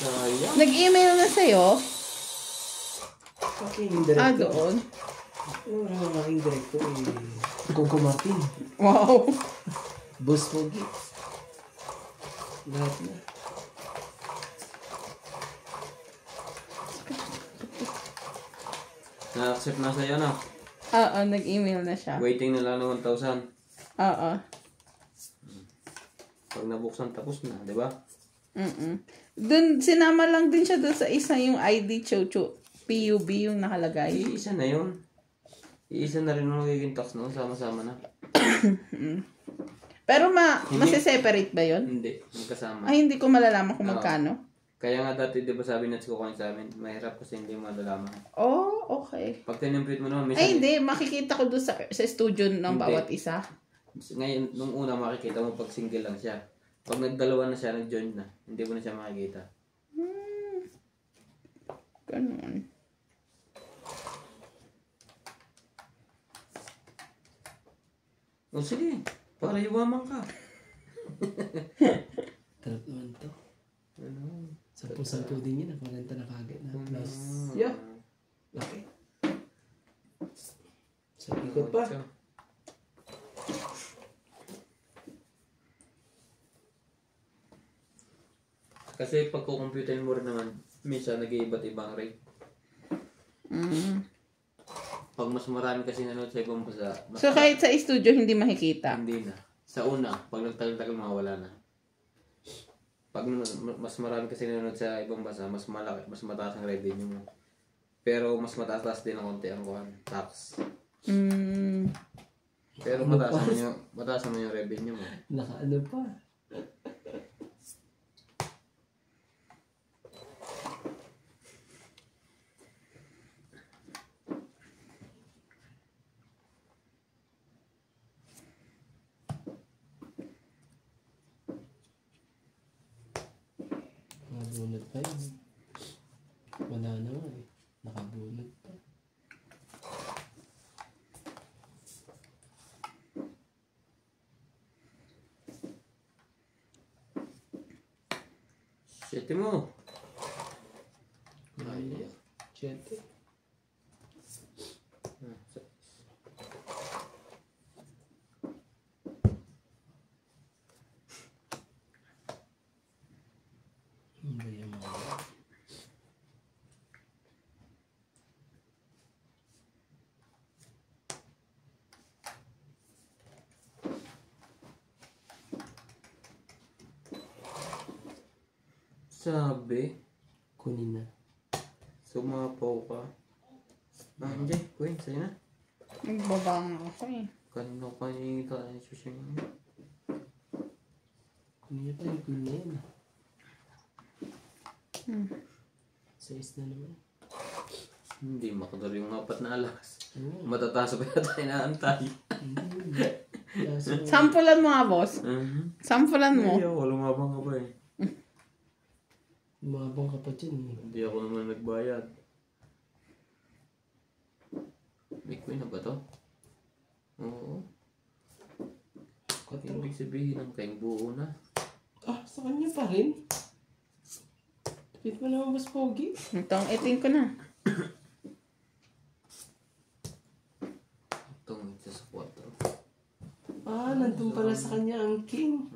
Sayang. Nag-email na sa'yo? Aking director. Doon. Ano ang aking director Coco Martin. Wow. Boss Pogi. Lahat na. Na-accept na sa'yo na. Oo, nag-email na siya. Waiting na lang ng 1,000. Oo. Pag nabuksan, tapos na, di ba? Dun, sinama lang din siya doon sa isa yung ID Chocho. PUB yung nakalagay. Iisa na yun. Iisa na rin ang magiging tax noon. Sama-sama na. Pero masi-separate ba yun? Hindi. Magkasama. Ay, hindi ko malalaman kung magkano. Kaya nga dati, di ba sabi na kukunin sa amin, mahirap kasi hindi mo malalaman. Oh, okay. Pag tinimprint mo naman, Ay, hindi. Makikita ko doon sa studio ng Hindi. bawat isa. Ngayon, nung una makikita mo pag single lang siya. Pag nagdalawa na siya, nag-join na, hindi mo na siya makikita. Ganun. O sige, para yumaman ka. Tarap naman to. Ano? 10-10 din yun. 40 na kagad na. Plus. Yeah. Laki. Sa ikot pa. Kasi pag kukomputerin mo rin naman, minsan nag-iiba't ibang rate. Pag mas marami kasi nanood sa ibang basa, So, kahit sa studio, hindi makikita. hindi na. Sa una, pag nagtagal-tagal mawala na. Pag mas marami kasi nanood sa ibang basa, mas malaki, mas mataas ang revenue mo. Pero mas mataas din ang konti ang tax. Pero mataas naman yung revenue mo. Nakaano pa. Nakabunod pa yun. Wala naman eh. Nakabunod pa. Siyete mo. Ay, 7. Hindi yung mga. Sabi, Kunin na. sumapaw ka. Hindi, Queen, sa'yo na. Nagbabang ako eh. Kanino ka yung susunod niya? Kunin niya pa yung queen na yun. 6 na naman. Hindi, makadali yung 4 na alas. Matataas pa yata inaantay. Sampulan mo nga, boss. Sampulan mo. Hindi ako, lumabang ka ba eh. Umabang ka pa dyan eh. Hindi ako naman nagbayad. May queen na ba to? Oo. Ibig sabihin ng kayong buo na. Ah, sa kanya pa rin? Tapit mo naman mas pogi. Itong itin ko na. Itong isa sa 4. Ah, nandun pala sa kanya ang king.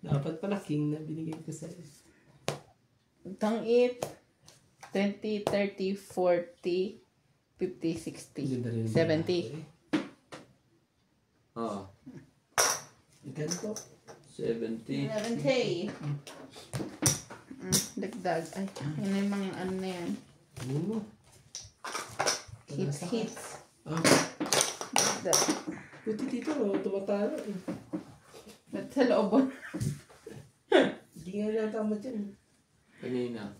Dapat pala king na binigay ko sa'yo. Itong 8, 20, 30, 40, 50, 60, 70. Oo. Ganito. 70. 70. Dagdag. Ay, yun na yung mga ano na yan. Ano mo? Hits. Ah, Dagdag. buti dito. Tumatalo eh. Ba't sa loob? Hindi nga natama dyan. Kanina.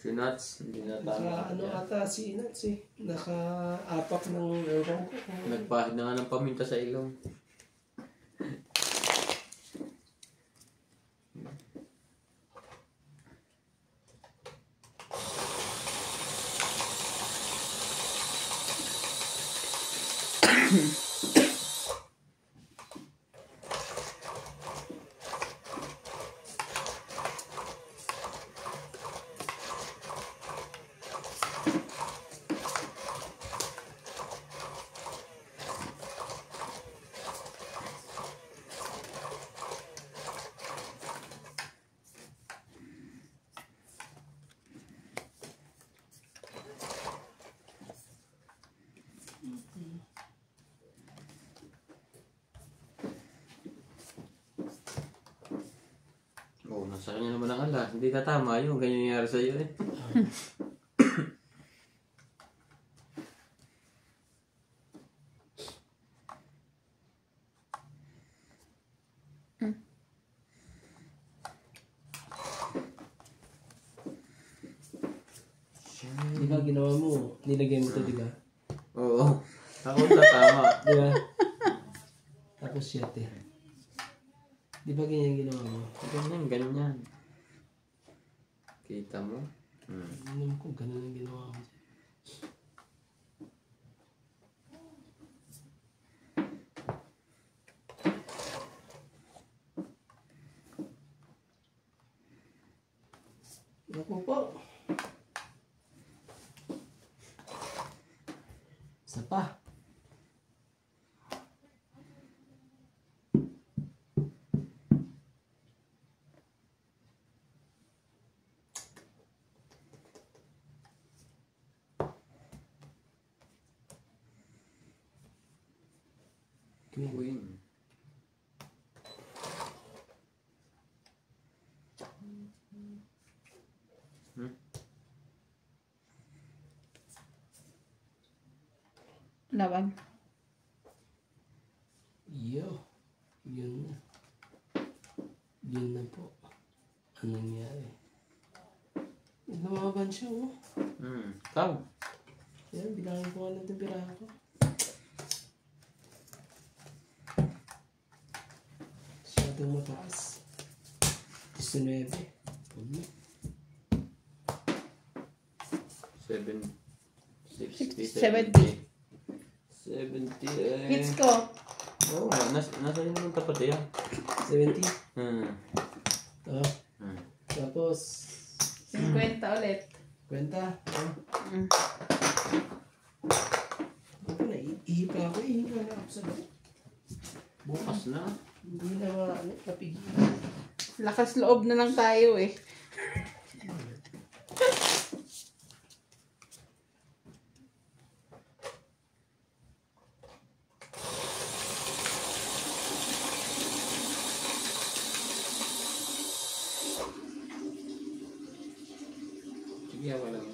Si Nuts, hindi na tama. Ano ata si Inats eh. Naka-apak ng ewan ko. Nagpahid na nga ng paminta sa ilong. Oo, nasa kanya naman ang alas. Hindi tatama yun. Ganyan nangyari sa'yo eh. Di ba ginawa mo? Nilagay mo to, di ba? Oo. Ako tatama. Di ba? Tapos 7. Di ba ganyan ginawa mo? Ganyan, ganyan. Kita mo? Alam ko, ganun ang ginawa mo. Ako po. Isa pa. Queen. Laban. Yo. Yun na. Yun na po. Ano nangyari? Lumaban siya, oh. Ikaw. Yan, bilangin ko nga lang itong bira ko. Masyadong mataas. 19. 7, 60, 70. 70. Hits ko. Oo, nasa yun naman tapat yan. 70. Hmm. Tapos, 50 ulit. kwenta. Ako na, ihipa ako. Ihipa na ako sa loob. Bukas na. Hindi na napigil. Lakas loob na lang tayo eh. Sige, wala lang.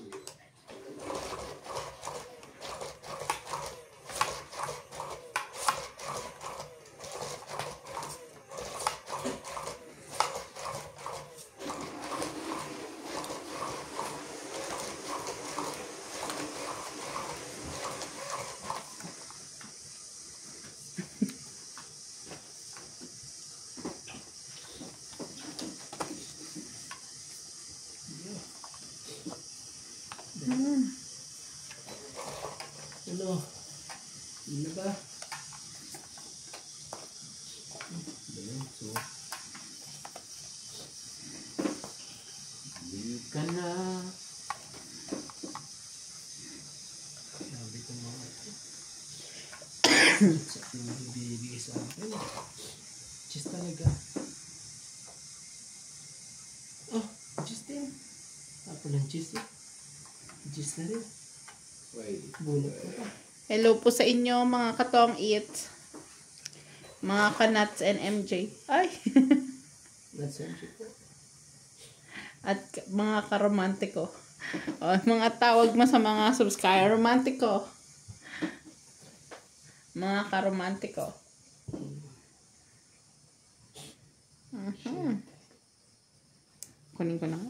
Ano? Ano ba? Ayan, so. Hindi ka na. Sabi ko mga ito. Sa pinibibigay sa akin. Cheese talaga. Oh, cheese din. Ako ng cheese eh. Cheese na rin. Wait. Bunot ko pa. Hello po sa inyo mga katong eats. Mga kanats and MJ. Ay. Nasansi ko. At mga karomantiko. O, mga tawag mo sa mga subscriber. Romantiko. Mga karomantiko. Kunin ko na.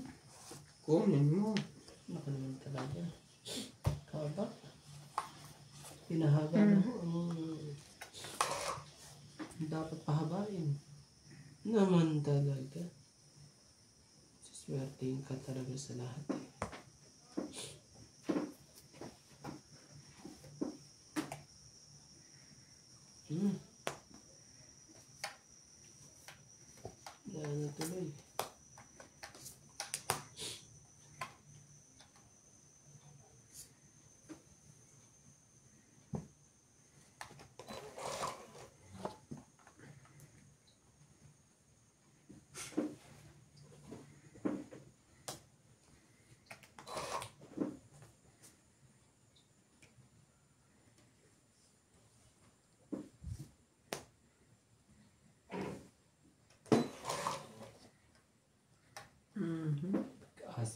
Kunin mo. Baka naman talaga. Kaba. Pinahaba na ho ang dapat pahabain. Naman talaga. Siswertein ka talaga sa lahat eh. Yan na tuloy.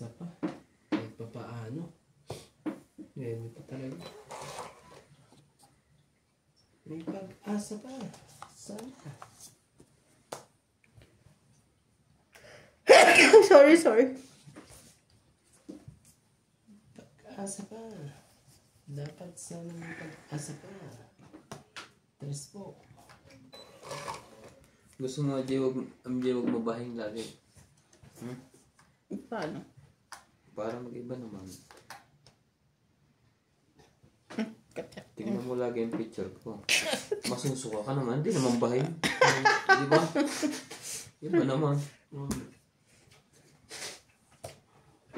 pag-asa pa. Kahit pa paano. Ngayon pa talaga. May pag-asa pa. Sana. Sorry. Pag-asa pa. Dapat sana may pag-asa pa. Tres po. Gusto mo, MJ, huwag mabahing lagi. Paano? Para mag-iba naman. Tingnan mo lagi yung picture ko. Masusuka ka naman, hindi naman bahing. Di ba? Iba naman.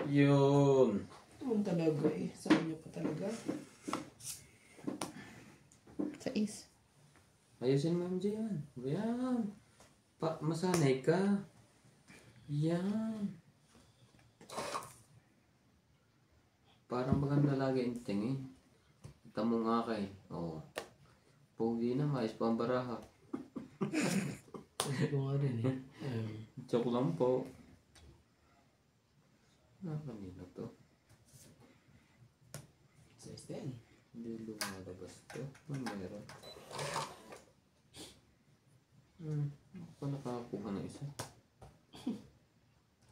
Yun. Naman talaga eh. Sa kanya pa talaga. Sa is. Ayusin mo MJ yan. Yan. Masanay ka. Yan. Parang maganda lagi yung tingin. Kita mo nga kay. Oo. Pogi na, maayos pa ang baraha. Sabi ko nga rin eh. Joke lang po. Kanina to. Size 10. Hindi lumalabas to. Ano meron? Ako nakakuha ng isa.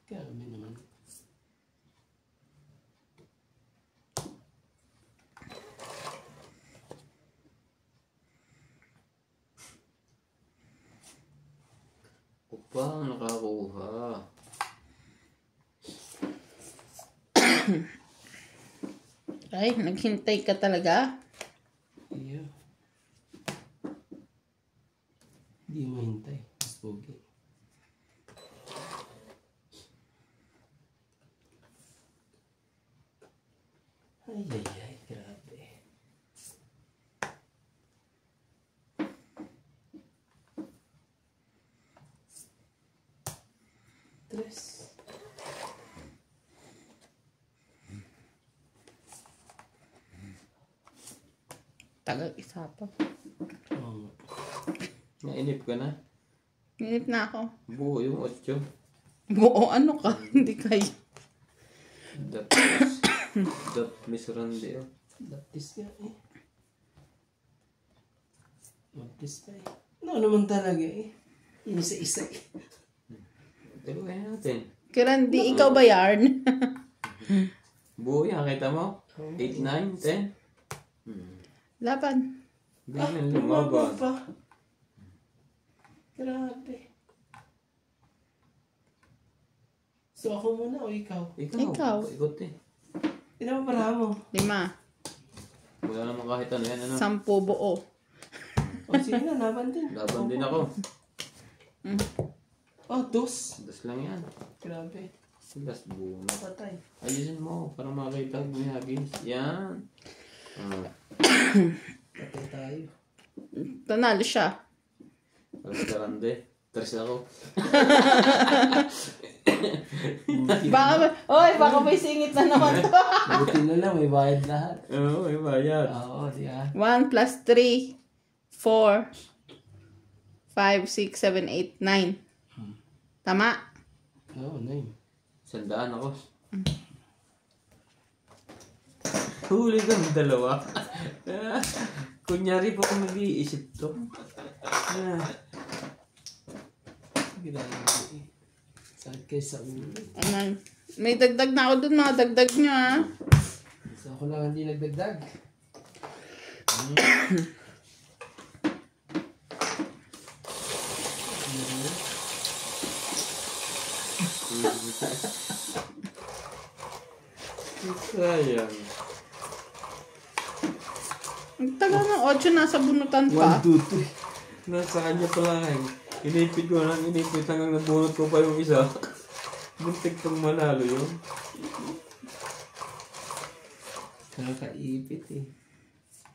Kaya kami naman. Ako pa ang nakakuha. Ay, naghintay ka talaga? Iyo. Hindi mo hintay. Mas pogi. Ay, grabe. Tres. Tagal isa pa. Oo. Nainip ka na? Minip na ako. Buo yung 8. Buo ano ka? Hindi kayo. That Miss Randy. Oh. Baptist nga eh. Baptist pa eh. Ano naman talaga eh. Isa-isa eh. Dalawain natin. Kirandi, ikaw ba yarn? Buo yan, kita mo? 8, 9, 10. Laban. Hindi na lumaban. pa. Grabe. So ako muna o ikaw? Ikaw. Ikot eh. Ilan ba para mo? 5. Wala naman kahit ano yan. Ano? 10 buo. O sige na, laban din. Laban din ako. Oh, 2. Das lang yan. Grabe. Das buo na. Patay. Ayusin mo para makakita mo yung hagis. Yan. Patay tayo. Tanalo siya. Alas karande. 3 ako. Baka may singit na naman to. Buti na lang, may bayad lahat. Oo, may bayad. Oo, diya. 1 plus 3, 4, 5, 6, 7, 8, 9. Tama? Oo, 9. 100 ako. Huli kang dalawa. Kunyari po kung nag-iisip to. Grabe eh. Sakit kayo sa ulo. Ano? May dagdag na ako dun, mga dagdag nyo ha. So ako lang hindi nagdagdag. Sayang. Ang tagal ng 8, nasa bunutan pa. 1, 2, 3. Nasa kanya pala eh. Inipit ko lang, inipit hanggang nabunot ko pa yung isa. Buntik pang manalo yun. Nakakaipit eh.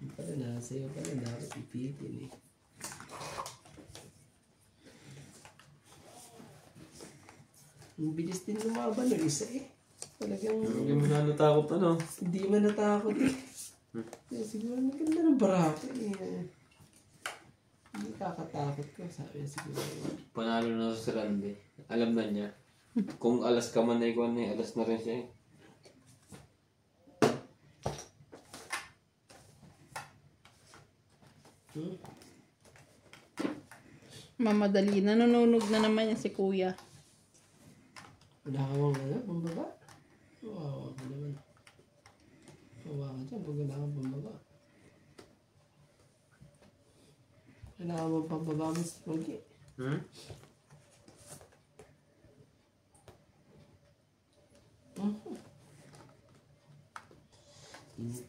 Hindi pala nasa'yo pala. Dapat ipitin eh. Ang bilis din lumaban ng isa eh. Talagang Hindi mo na natakot ano. hindi man natakot eh. Siguro maganda ng barako eh. Hindi kakatakot ko. Sabi niya siguro. Panalo na si Randy. Alam na niya. Kung alas ka man na ikuan eh, alas na rin siya eh. Mamadali. Nanununog na naman yan si kuya. Wala ka bang ano, pambaba? Wow, ano naman. Mawa ka dyan pag wala kang pambaba. Kailangan mo pambaba mo sa pogi. Hmm?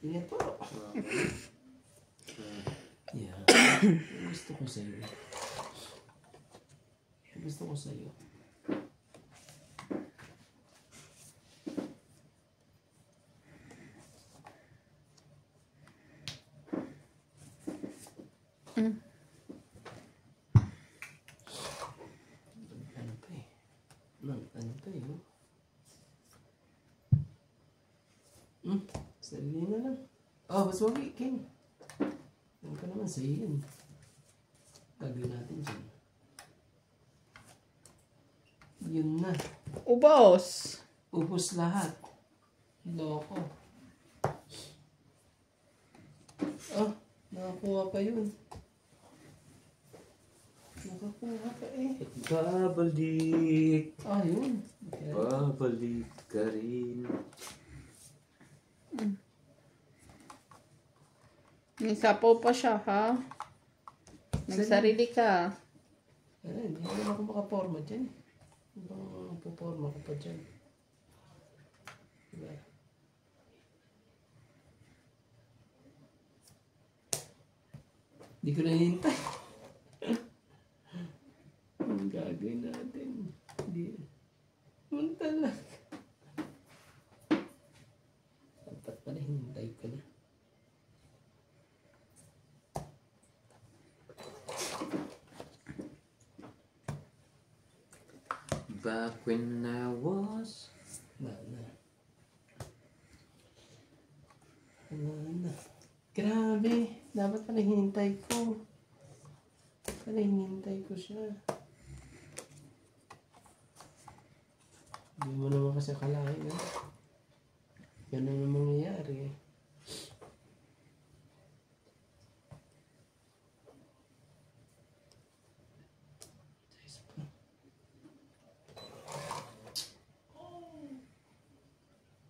Ingat po. Yeah. Gusto ko sa'yo. Gusto ko sa'yo. Ano pa eh? Ano pa eh? Sarili na lang. Oh, mas wagi, King. Ano ka naman sa'yo yan? Gagawin natin dyan. Yun na. Ubos. Ubus lahat. Loko. Ah, nakakuha pa yun. Nakakuha pa eh. Babalik. Ah, yun. Babalik ka rin. Nagsapaw pa siya, ha? Nagsarili ka. Hindi naman ako makaporma dyan. Ibang puporma ko pa dyan. Diba? Hindi ko nahihintay. Ang gagawin natin. Hindi. Munta lang. Dapat pala hintay ko na. Back when I was... Wala na. Grabe. Dapat pala hinintay ko. Pala hinintay ko siya. Hindi mo naman kasi akalain eh. Ganun ang mangyayari eh.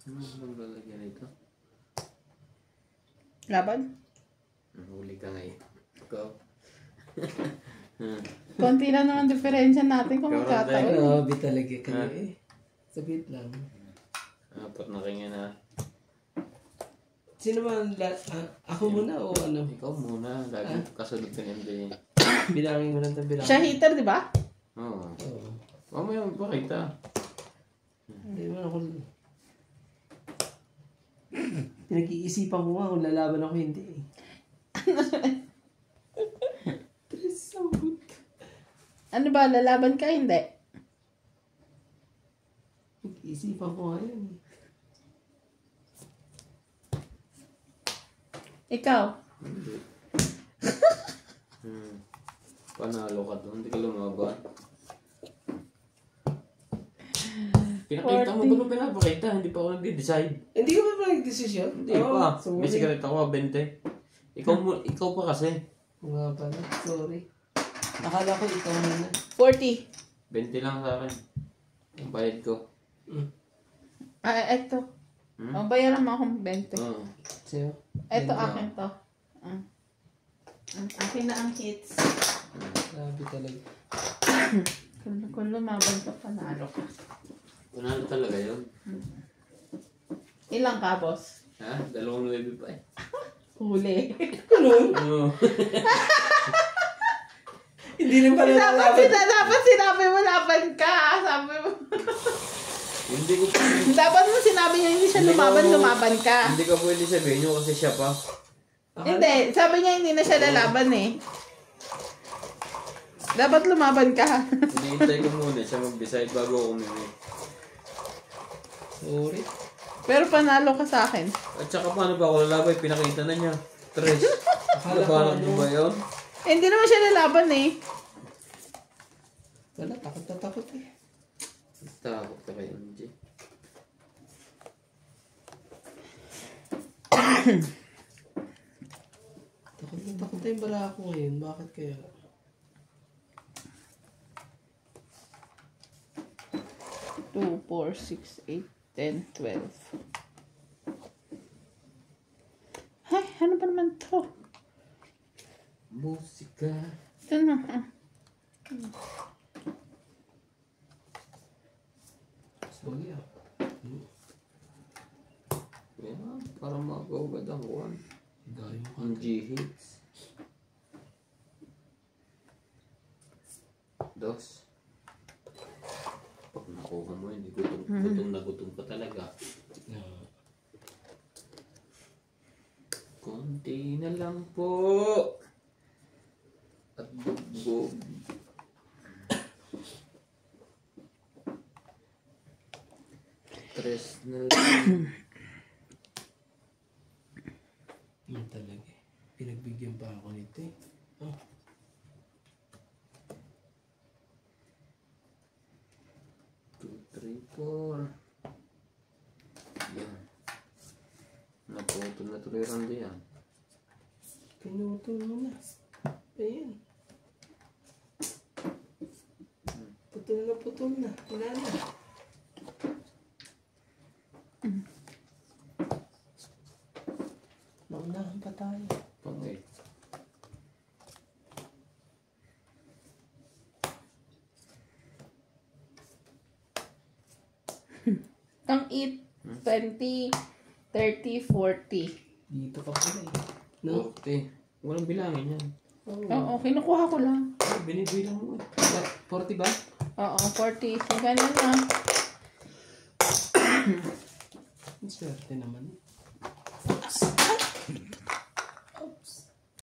Ano maglalagyan ito? Laban? Huli ka ngayon. Ikaw. Konti lang naman diferensya natin kung Pero magkataon. Grabe talaga kayo eh. Saglit lang. Apat na rin yan ha. Sino ba ako muna o ano? Ikaw muna. Lagi kasunod ka niyan din. Bilangin mo lang itong bilangin. Siya hater, di ba? Oo. Oo. Mamaya magpakita. Hindi mo ako... Pinag-iisipan ko nga kung lalaban ako hindi eh. Trisambut ka. Ano ba, lalaban ka? Hindi. Pinag-iisipan ko nga yun eh. Ikaw? Hindi. Panalo ka doon. Hindi ka lumaban. Pinakita mo ba nung pinapakita? Hindi pa ako nag-decide. Hindi ko ba nag-desisyon? Hindi pa. Sorry. May sigaret ako, 20. Ikaw pa kasi. Nga pala, sorry. Akala ko ikaw muna. 40. 20 lang sa akin. Ang bayad ko. Eto. Ang bayaran mo akong 20. Oo. Sa'yo? Eto, akin to. Akin na ang hits. Grabe talaga. Kung lumaban ka, panalo ka. Panalo talaga yun. Ilang ka, boss? Ha? 2 pa eh. Huli. Oo. Hindi rin pala Dapat sinabi mo laban ka. Sabi mo. Hindi ko pa. Dapat mo sinabi niya hindi siya lumaban ka. Hindi ko pwede sabihin yun kasi siya pa. Hindi, sabi niya hindi na siya lalaban eh. Dapat lumaban ka. Hinihintay ko muna siya mag-decide bago ako umimi. Sorry. Pero panalo ka sa akin. At saka paano ba ako lalabay? Pinakita na niya. Tres. Akala ko Labanan ano. mo ba yun? Hindi naman siya lalaban eh. Wala, takot na takot eh. Takot ka kay MJ. Takot na takot na yung bala ako ngayon. Bakit kaya? Two, 4, 6, 8, 10, 12. Ay, ano ba naman to? Musika. Ito na. Sorry ah. Yan, para mag-ugad ang kuhan. Gaya mo Ang G-hits. Dos. Pag nakuha mo yun, gutom na gutom ka talaga. Konti na lang po. At bugbog. Tres na lang. Yun talaga eh. Pinagbigyan pa ako nito eh. Oh. Two, three, four. Yan. Naputol na tuloy Randy yan. Pinutol mo na. Ayan. Putol na. Wala na. Naunahan pa tayo. Okay. Ang 8, 20, 30, 40. Dito pa pala eh. No? 40. Walang bilangin yan. Oo, kinukuha ko lang. Binibilang mo eh. 40 ba? Oo, 40. So, ganun na. Ang swerte naman eh.